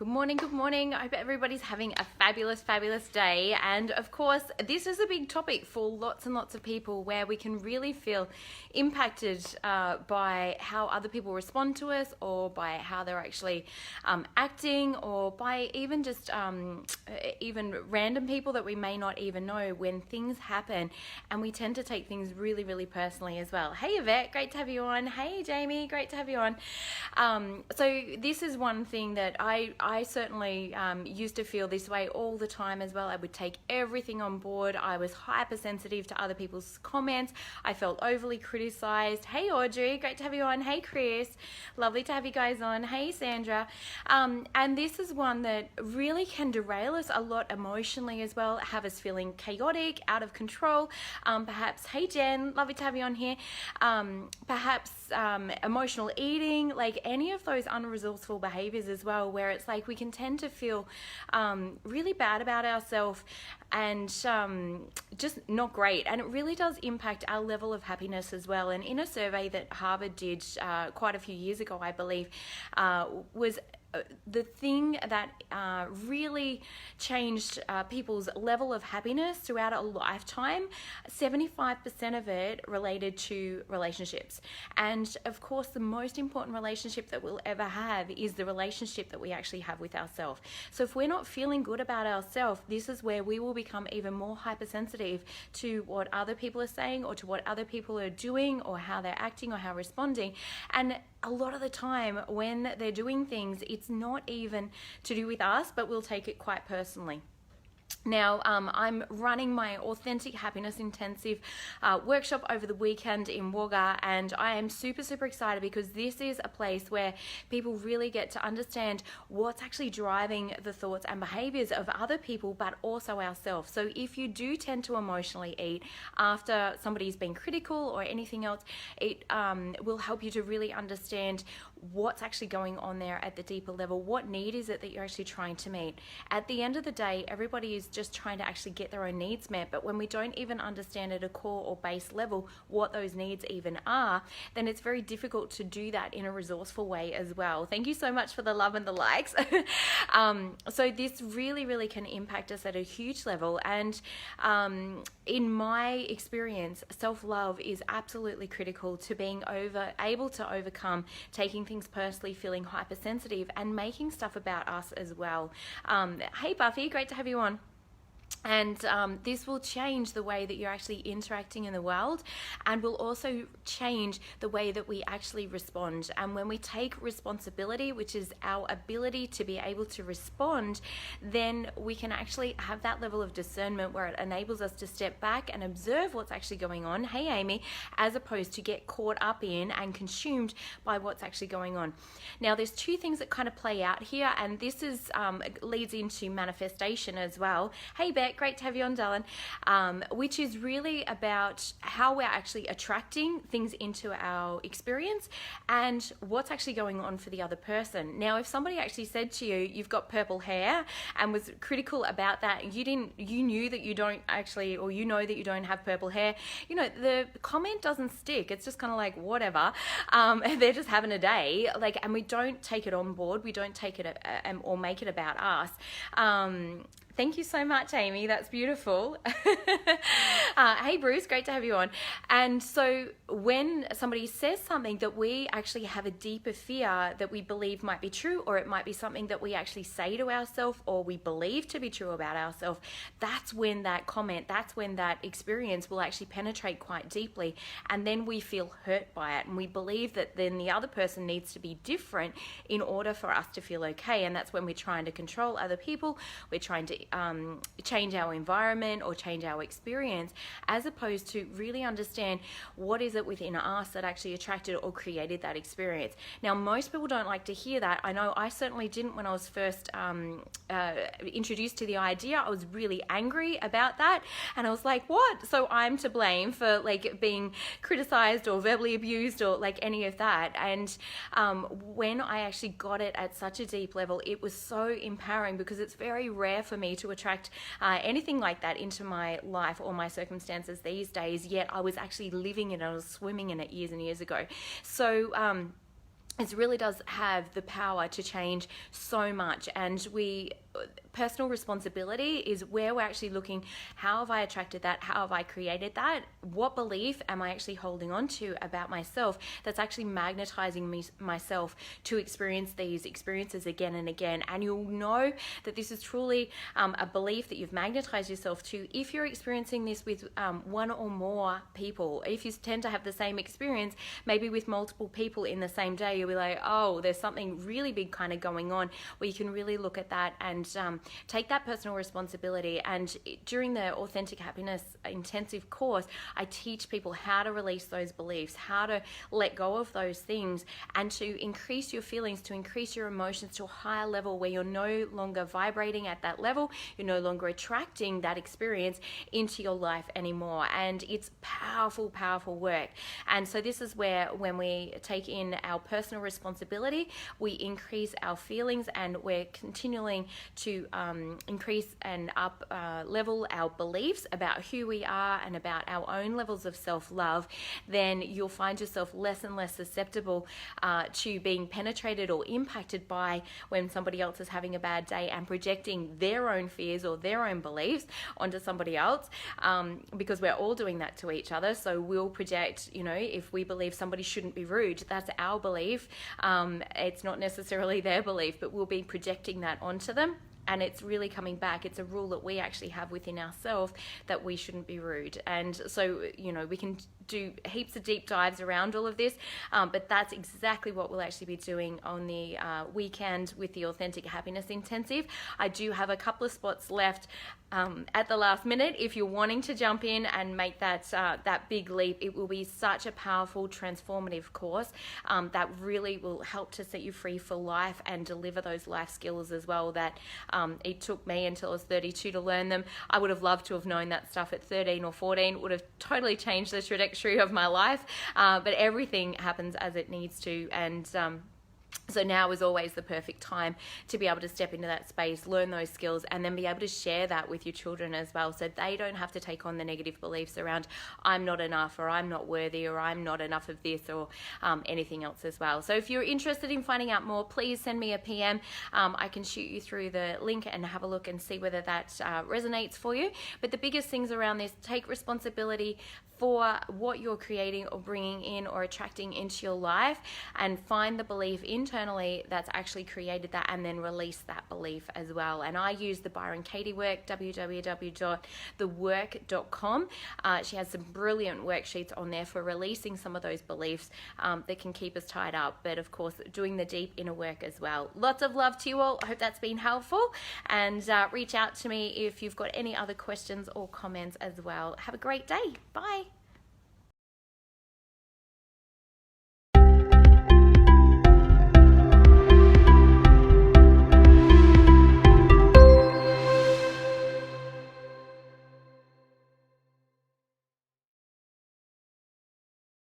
Good morning, good morning. I hope everybody's having a fabulous, fabulous day. And of course, this is a big topic for lots and lots of people where we can really feel impacted by how other people respond to us, or by how they're actually acting, or by even just even random people that we may not even know when things happen. And we tend to take things really, really personally as well. Hey Yvette, great to have you on. Hey Jamie, great to have you on. So this is one thing that I certainly used to feel this way all the time as well. I would take everything on board. I was hypersensitive to other people's comments. I felt overly criticized. Hey Audrey, great to have you on. Hey Chris, lovely to have you guys on. Hey Sandra. And this is one that really can derail us a lot emotionally as well, have us feeling chaotic, out of control. Perhaps, hey Jen, lovely to have you on here. Perhaps emotional eating, like any of those unresourceful behaviors as well, where it's like we can tend to feel really bad about ourselves and just not great. And it really does impact our level of happiness as well. And in a survey that Harvard did quite a few years ago, I believe, was the thing that really changed people's level of happiness throughout a lifetime, 75% of it related to relationships. And of course, the most important relationship that we'll ever have is the relationship that we actually have with ourselves. So if we're not feeling good about ourselves, this is where we will become even more hypersensitive to what other people are saying, or to what other people are doing, or how they're acting, or how responding. And a lot of the time when they're doing things, it's not even to do with us, but we'll take it quite personally. Now, I'm running my Authentic Happiness Intensive workshop over the weekend in Wagga, and I am super, super excited because this is a place where people really get to understand what's actually driving the thoughts and behaviors of other people, but also ourselves. So if you do tend to emotionally eat after somebody's been critical or anything else, it will help you to really understand what's actually going on there at the deeper level. What need is it that you're actually trying to meet? At the end of the day, everybody is just trying to actually get their own needs met, but when we don't even understand at a core or base level what those needs even are, then it's very difficult to do that in a resourceful way as well. Thank you so much for the love and the likes. So this really, really can impact us at a huge level. And in my experience, self-love is absolutely critical to being able to overcome taking things personally, feeling hypersensitive, and making stuff about us as well. Hey Buffy, great to have you on. And this will change the way that you're actually interacting in the world, and will also change the way that we actually respond. And when we take responsibility, which is our ability to be able to respond, then we can actually have that level of discernment where it enables us to step back and observe what's actually going on. Hey Amy, as opposed to get caught up in and consumed by what's actually going on. Now there's two things that kind of play out here, and this is leads into manifestation as well. Hey Beck, great to have you on, darling. Which is really about how we're actually attracting things into our experience and what's actually going on for the other person. Now, if somebody actually said to you, you've got purple hair, and was critical about that, you knew that you don't actually, or you know that you don't have purple hair, you know, the comment doesn't stick. It's just kind of like, whatever. They're just having a day. Like, and we don't take it on board. We don't take it or make it about us. Thank you so much, Amy. That's beautiful. Hey, Bruce, great to have you on. And so when somebody says something that we actually have a deeper fear that we believe might be true, or it might be something that we actually say to ourselves or we believe to be true about ourselves, that's when that comment, that's when that experience will actually penetrate quite deeply. And then we feel hurt by it. And we believe that then the other person needs to be different in order for us to feel okay. And that's when we're trying to control other people. We're trying to change our environment or change our experience, as opposed to really understand what is it within us that actually attracted or created that experience. Now, most people don't like to hear that. I know I certainly didn't when I was first introduced to the idea. I was really angry about that, and I was like, what? So I'm to blame for like being criticized or verbally abused or like any of that. And when I actually got it at such a deep level, it was so empowering, because it's very rare for me to attract anything like that into my life or my circumstances these days, yet I was actually living in it, I was swimming in it years and years ago. So it really does have the power to change so much. And personal responsibility is where we're actually looking, how have I attracted that? How have I created that? What belief am I actually holding on to about myself that's actually magnetizing myself to experience these experiences again and again? And you'll know that this is truly a belief that you've magnetized yourself to if you're experiencing this with one or more people. If you tend to have the same experience, maybe with multiple people in the same day, you'll be like, oh, there's something really big kind of going on, where you can really look at that and take that personal responsibility. And during the Authentic Happiness Intensive course, I teach people how to release those beliefs, how to let go of those things, and to increase your feelings, to increase your emotions to a higher level where you're no longer vibrating at that level, you're no longer attracting that experience into your life anymore. And it's powerful, powerful work. And so this is where, when we take in our personal responsibility, we increase our feelings, and we're continuing to increase and up level our beliefs about who we are and about our own levels of self-love. Then you'll find yourself less and less susceptible to being penetrated or impacted by when somebody else is having a bad day and projecting their own fears or their own beliefs onto somebody else, because we're all doing that to each other. So we'll project, if we believe somebody shouldn't be rude, that's our belief. It's not necessarily their belief, but we'll be projecting that onto them. And it's really coming back. It's a rule that we actually have within ourselves, that we shouldn't be rude. And so, we can do heaps of deep dives around all of this, but that's exactly what we'll actually be doing on the weekend with the Authentic Happiness Intensive. I do have a couple of spots left at the last minute. If you're wanting to jump in and make that big leap, it will be such a powerful, transformative course that really will help to set you free for life and deliver those life skills as well that it took me until I was 32 to learn them. I would have loved to have known that stuff at 13 or 14. Would have totally changed the trajectory of my life, but everything happens as it needs to. And so now is always the perfect time to be able to step into that space, learn those skills, and then be able to share that with your children as well, so they don't have to take on the negative beliefs around I'm not enough, or I'm not worthy, or I'm not enough of this, or anything else as well. So if you're interested in finding out more, please send me a PM. I can shoot you through the link and have a look and see whether that resonates for you. But the biggest things around this: take responsibility for what you're creating or bringing in or attracting into your life, and find the belief internally that's actually created that, and then release that belief as well. And I use the Byron Katie work, www.thework.com. She has some brilliant worksheets on there for releasing some of those beliefs that can keep us tied up, but of course doing the deep inner work as well. Lots of love to you all. I hope that's been helpful, and reach out to me if you've got any other questions or comments as well. Have a great day. Bye.